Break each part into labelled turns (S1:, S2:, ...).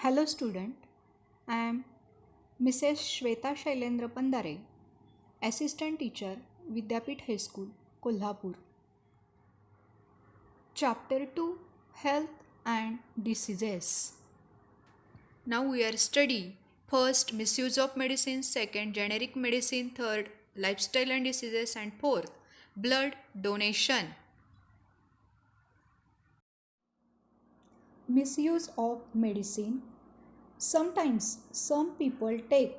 S1: Hello student, I am Mrs. Shweta Shailendra Pandare, Assistant Teacher, Vidyapeeth High School, Kolhapur. Chapter 2, Health and Diseases. Now we are studying first misuse of medicine, second generic medicine, third lifestyle and diseases, and fourth blood donation. Misuse of medicine. Sometimes some people take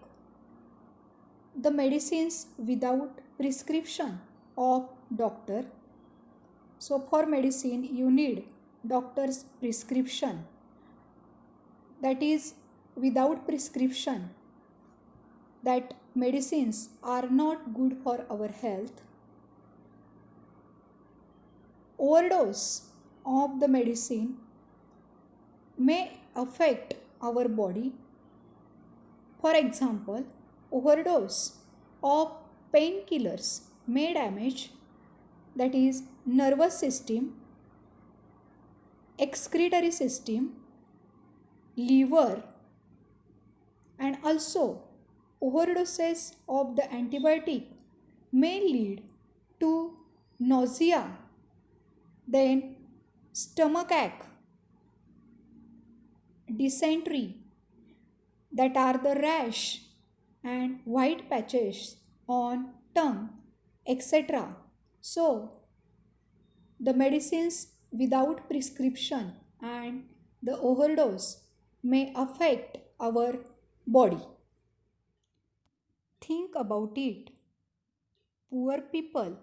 S1: the medicines without prescription of doctor. So for medicine you need doctor's prescription, that is without prescription that medicines are not good for our health. Overdose of the medicine may affect our body. For example, overdose of painkillers may damage, that is nervous system, excretory system, liver, and also overdoses of the antibiotic may lead to nausea, then stomachache, dysentery, that are the rash and white patches on tongue, etc. So the medicines without prescription and the overdose may affect our body. Think about it. Poor people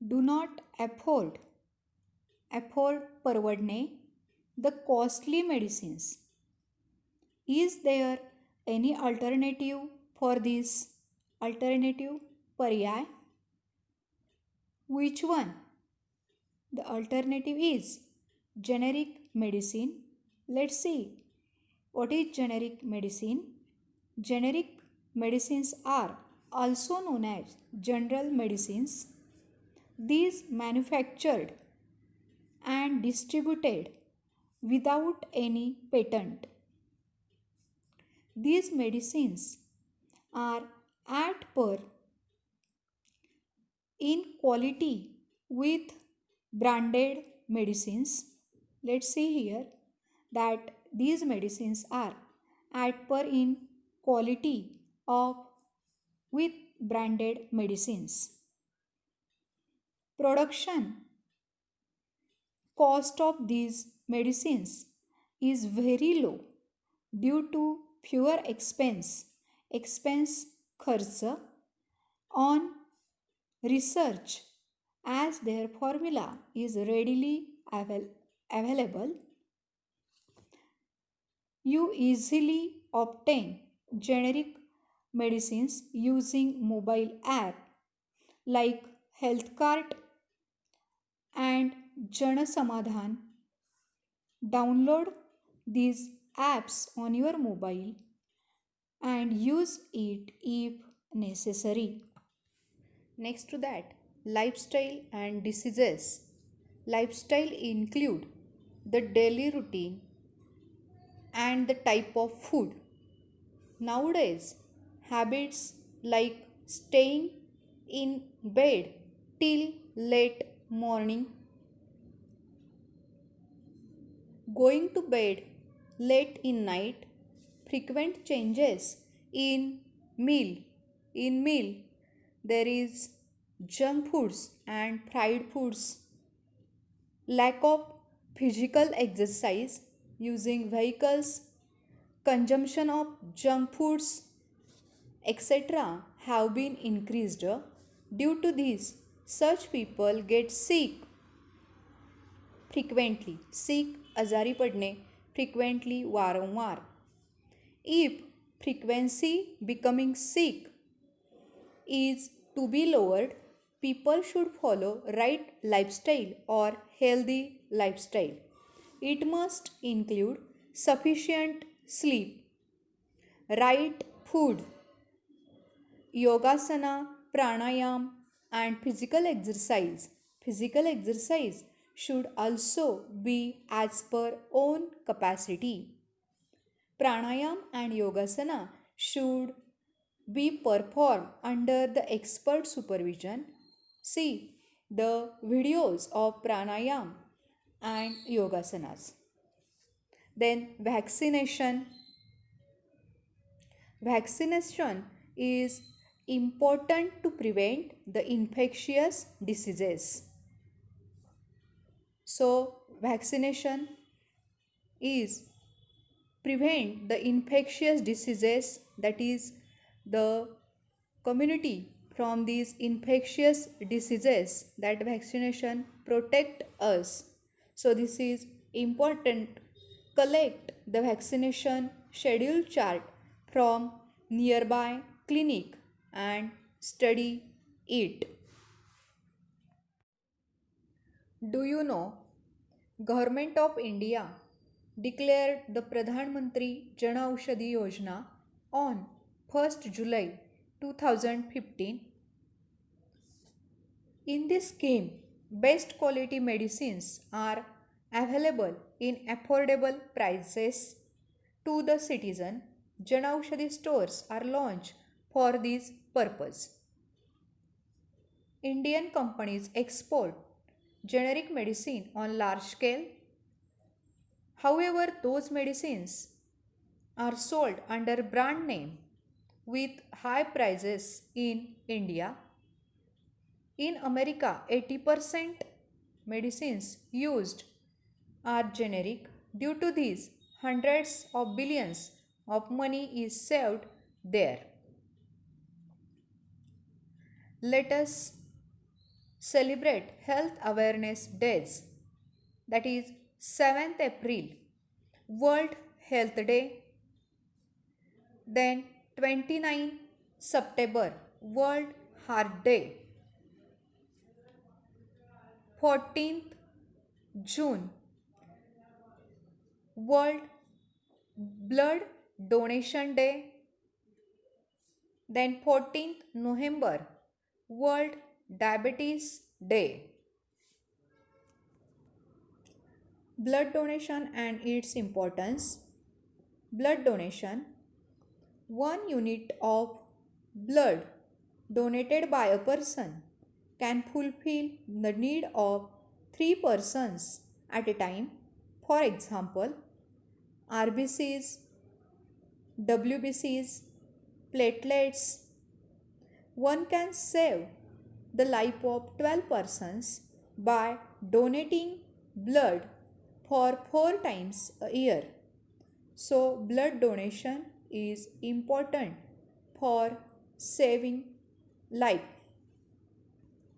S1: do not afford परवडणे the costly medicines. Is there any alternative for this alternative पर्याय? Which one? The alternative is generic medicine. Let's see what is generic medicine. Generic medicines are also known as general medicines. These manufactured and distributed without any patent. These medicines are at par in quality with branded medicines. Let's see here that these medicines are at par in quality of with branded medicines. Production cost of these medicines is very low due to fewer expense खर्च on research, as their formula is readily available. You easily obtain generic medicines using mobile app like HealthCart and Jana Samadhan. Download these apps on your mobile and use it if necessary. Next to that, lifestyle and diseases. Lifestyle include the daily routine and the type of food. Nowadays, habits like staying in bed till late morning, going to bed late in night, frequent changes in meal. In meal, there is junk foods and fried foods, lack of physical exercise, using vehicles, consumption of junk foods, etc. have been increased. Due to this, such people get sick frequently. Sick, आजारी पडणे frequently, वारंवार. If frequency becoming sick is to be lowered, people should follow right lifestyle or healthy lifestyle. It must include sufficient sleep, right food, yogasana, pranayam, and physical exercise. Physical exercise should also be as per own capacity. Pranayam and Yogasana should be performed under the expert supervision. See the videos of pranayam and yogasanas. Then vaccination. Vaccination is important to prevent the infectious diseases. So vaccination is prevent the infectious diseases, that is the community from these infectious diseases, that vaccination protect us. So this is important. Collect the vaccination schedule chart from nearby clinic and study it. Do you know Government of India declared the Pradhan Mantri Jan Aushadhi Yojana on 1st July 2015. In this scheme, best quality medicines are available in affordable prices to the citizen. Jan Aushadhi stores are launched for this purpose. Indian companies export generic medicine on large scale. However, those medicines are sold under brand name with high prices in India. In America, 80% medicines used are generic. Due to this, hundreds of billions of money is saved there. Let us celebrate Health Awareness Days, that is 7th April, World Health Day, then 29 September, World Heart Day, 14th June, World Blood Donation Day, then 14th November, World Diabetes Day. Blood donation and its importance. Blood donation. 1 unit of blood donated by a person can fulfill the need of 3 persons at a time. For example, RBCs, WBCs, platelets. One can save the life of 12 persons by donating blood for 4 times a year. So, blood donation is important for saving life.